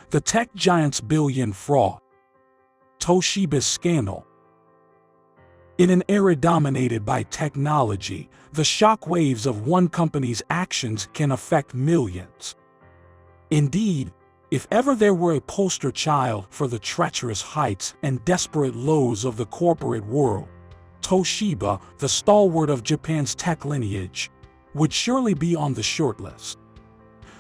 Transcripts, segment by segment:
The tech giant's billion fraud. Toshiba's scandal. In an era dominated by technology, the shockwaves of one company's actions can affect millions. Indeed, if ever there were a poster child for the treacherous heights and desperate lows of the corporate world, Toshiba, the stalwart of Japan's tech lineage, would surely be on the shortlist.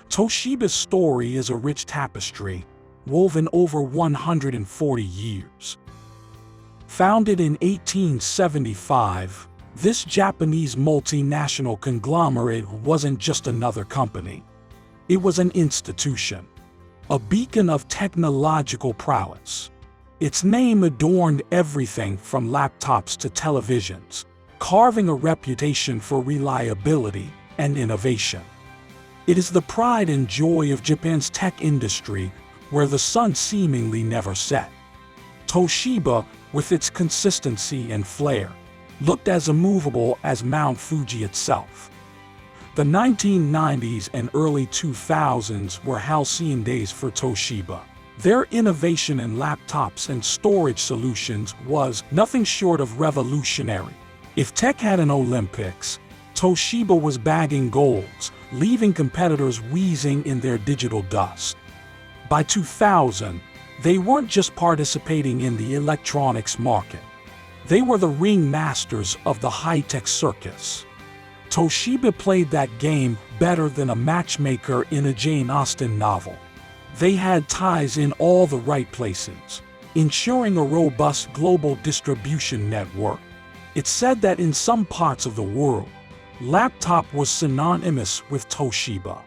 Toshiba's story is a rich tapestry, woven over 140 years. Founded in 1875, this Japanese multinational conglomerate wasn't just another company. It was an institution, a beacon of technological prowess. Its name adorned everything from laptops to televisions, carving a reputation for reliability and innovation. It is the pride and joy of Japan's tech industry, where the sun seemingly never set. Toshiba, with its consistency and flair, looked as immovable as Mount Fuji itself. The 1990s and early 2000s were halcyon days for Toshiba. Their innovation in laptops and storage solutions was nothing short of revolutionary. If tech had an Olympics, Toshiba was bagging golds, leaving competitors wheezing in their digital dust. By 2000, they weren't just participating in the electronics market. They were the ringmasters of the high-tech circus. Toshiba played that game better than a matchmaker in a Jane Austen novel. They had ties in all the right places, ensuring a robust global distribution network. It's said that in some parts of the world, laptop was synonymous with Toshiba.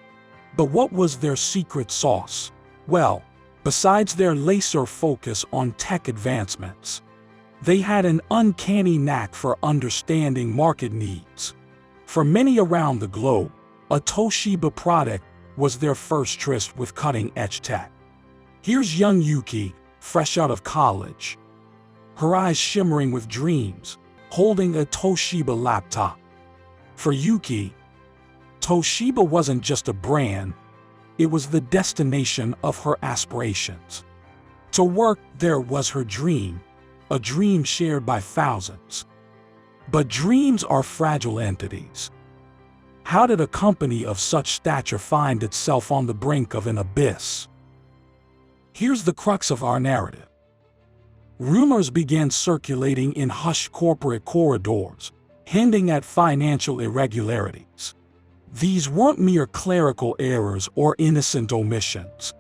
But what was their secret sauce? Well, besides their laser focus on tech advancements, they had an uncanny knack for understanding market needs. For many around the globe, a Toshiba product was their first tryst with cutting-edge tech. Here's young Yuki, fresh out of college, her eyes shimmering with dreams, holding a Toshiba laptop. For Yuki, Toshiba wasn't just a brand, it was the destination of her aspirations. To work there was her dream, a dream shared by thousands. But dreams are fragile entities. How did a company of such stature find itself on the brink of an abyss? Here's the crux of our narrative. Rumors began circulating in hushed corporate corridors, hinting at financial irregularities. These weren't mere clerical errors or innocent omissions,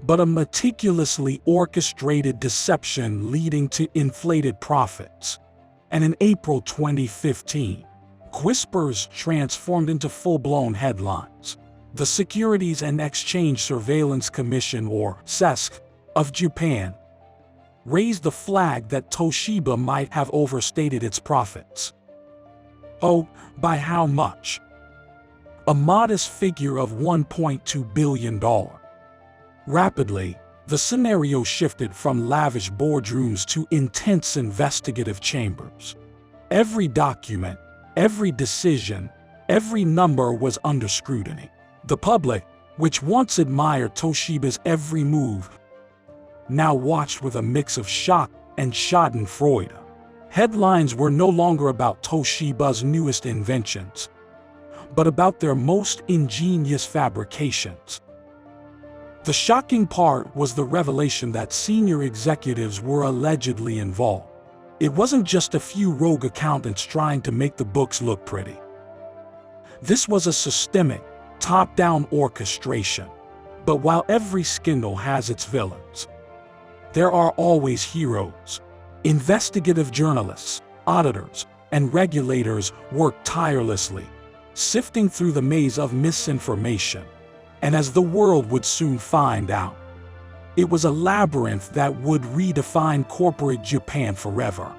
but a meticulously orchestrated deception leading to inflated profits. And in April 2015, whispers transformed into full-blown headlines. The Securities and Exchange Surveillance Commission, or SEC, of Japan, raised the flag that Toshiba might have overstated its profits. Oh, by how much? A modest figure of $1.2 billion. Rapidly, the scenario shifted from lavish boardrooms to intense investigative chambers. Every document, every decision, every number was under scrutiny. The public, which once admired Toshiba's every move, now watched with a mix of shock and schadenfreude. Headlines were no longer about Toshiba's newest inventions, but about their most ingenious fabrications. The shocking part was the revelation that senior executives were allegedly involved. It wasn't just a few rogue accountants trying to make the books look pretty. This was a systemic, top-down orchestration. But while every scandal has its villains, there are always heroes. Investigative journalists, auditors, and regulators worked tirelessly, sifting through the maze of misinformation. And as the world would soon find out, it was a labyrinth that would redefine corporate Japan forever.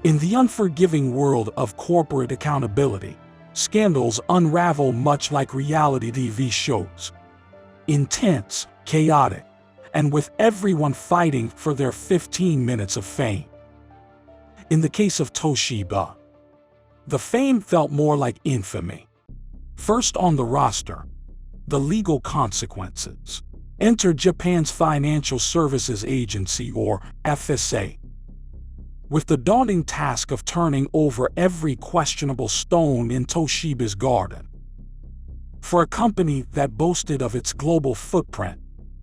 In the unforgiving world of corporate accountability, scandals unravel much like reality TV shows. Intense, chaotic, and with everyone fighting for their 15 minutes of fame. In the case of Toshiba, the fame felt more like infamy. First on the roster, the legal consequences. Enter Japan's Financial Services Agency, or FSA, with the daunting task of turning over every questionable stone in Toshiba's garden. For a company that boasted of its global footprint,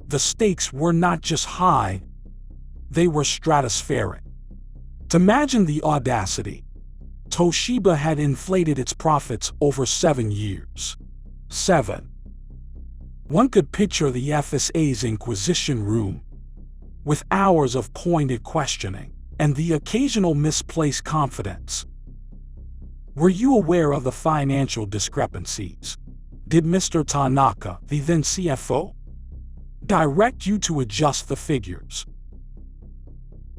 the stakes were not just high, they were stratospheric. To imagine the audacity, Toshiba had inflated its profits over 7 years. 7. One could picture the FSA's inquisition room, with hours of pointed questioning and the occasional misplaced confidence. Were you aware of the financial discrepancies? Did Mr. Tanaka, the then CFO, direct you to adjust the figures?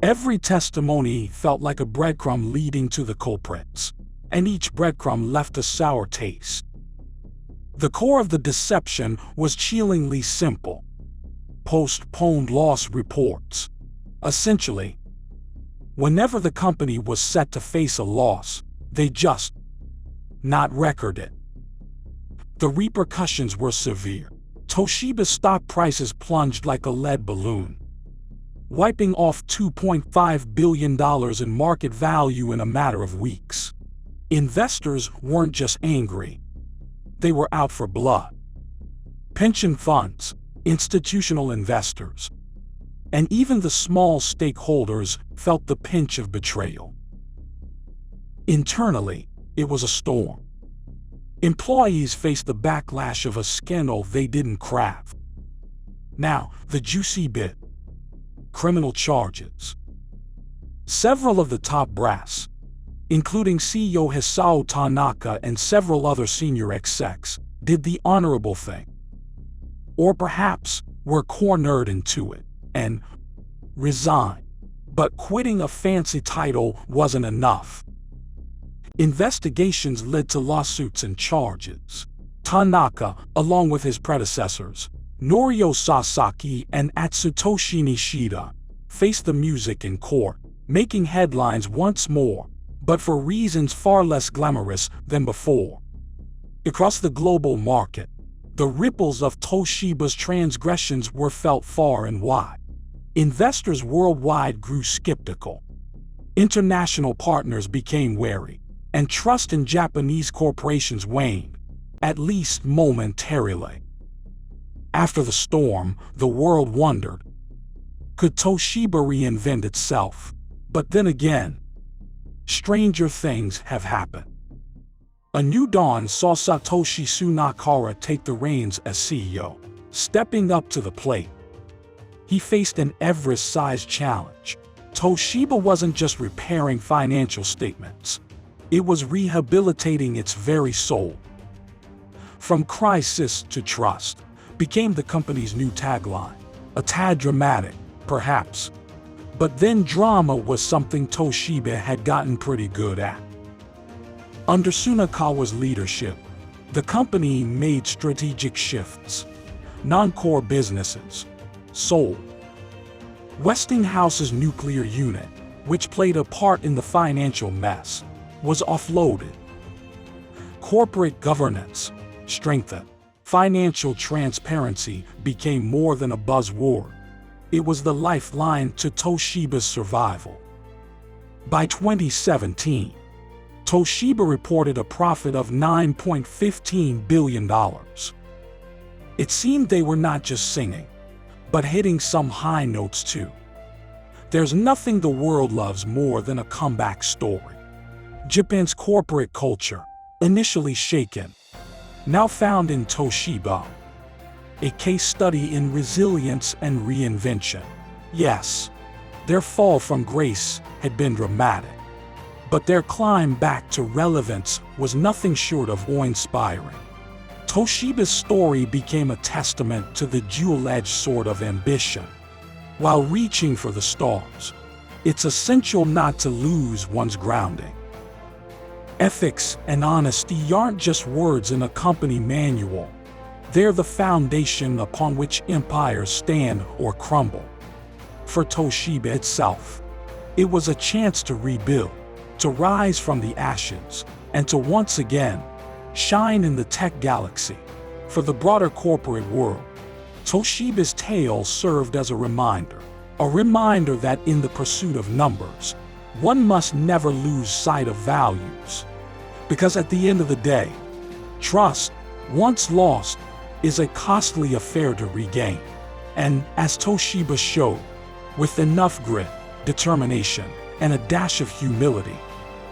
Every testimony felt like a breadcrumb leading to the culprits, and each breadcrumb left a sour taste. The core of the deception was chillingly simple: postponed loss reports. Essentially, whenever the company was set to face a loss, they just not record it. The repercussions were severe. Toshiba's stock prices plunged like a lead balloon, wiping off $2.5 billion in market value in a matter of weeks. Investors weren't just angry, they were out for blood. Pension funds, institutional investors, and even the small stakeholders felt the pinch of betrayal. Internally, it was a storm. Employees faced the backlash of a scandal they didn't craft. Now, the juicy bit: criminal charges. Several of the top brass, including CEO Hisao Tanaka and several other senior execs, did the honorable thing. Or perhaps were cornered into it and resigned. But quitting a fancy title wasn't enough. Investigations led to lawsuits and charges. Tanaka, along with his predecessors, Norio Sasaki and Atsutoshi Nishida, faced the music in court, making headlines once more, but for reasons far less glamorous than before. Across the global market, the ripples of Toshiba's transgressions were felt far and wide. Investors worldwide grew skeptical. International partners became wary, and trust in Japanese corporations waned, at least momentarily. After the storm, the world wondered, could Toshiba reinvent itself? But then again, stranger things have happened. A new dawn saw Satoshi Sunakara take the reins as CEO, stepping up to the plate. He faced an Everest-sized challenge. Toshiba wasn't just repairing financial statements, it was rehabilitating its very soul. From crisis to trust became the company's new tagline. A tad dramatic, perhaps. But then drama was something Toshiba had gotten pretty good at. Under Sunakawa's leadership, the company made strategic shifts. Non-core businesses sold. Westinghouse's nuclear unit, which played a part in the financial mess, was offloaded. Corporate governance strengthened. Financial transparency became more than a buzzword. It was the lifeline to Toshiba's survival. By 2017, Toshiba reported a profit of $9.15 billion. It seemed they were not just singing, but hitting some high notes too. There's nothing the world loves more than a comeback story. Japan's corporate culture, initially shaken, now found in Toshiba. A case study in resilience and reinvention. Yes, their fall from grace had been dramatic, but their climb back to relevance was nothing short of awe-inspiring. Toshiba's story became a testament to the dual-edged sword of ambition. While reaching for the stars, it's essential not to lose one's grounding. Ethics and honesty aren't just words in a company manual. They're the foundation upon which empires stand or crumble. For Toshiba itself, it was a chance to rebuild, to rise from the ashes, and to once again shine in the tech galaxy. For the broader corporate world, Toshiba's tale served as a reminder that in the pursuit of numbers, one must never lose sight of values. Because at the end of the day, trust, once lost, is a costly affair to regain. And as Toshiba showed, with enough grit, determination, and a dash of humility,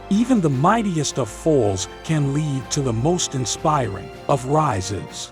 even the mightiest of falls can lead to the most inspiring of rises.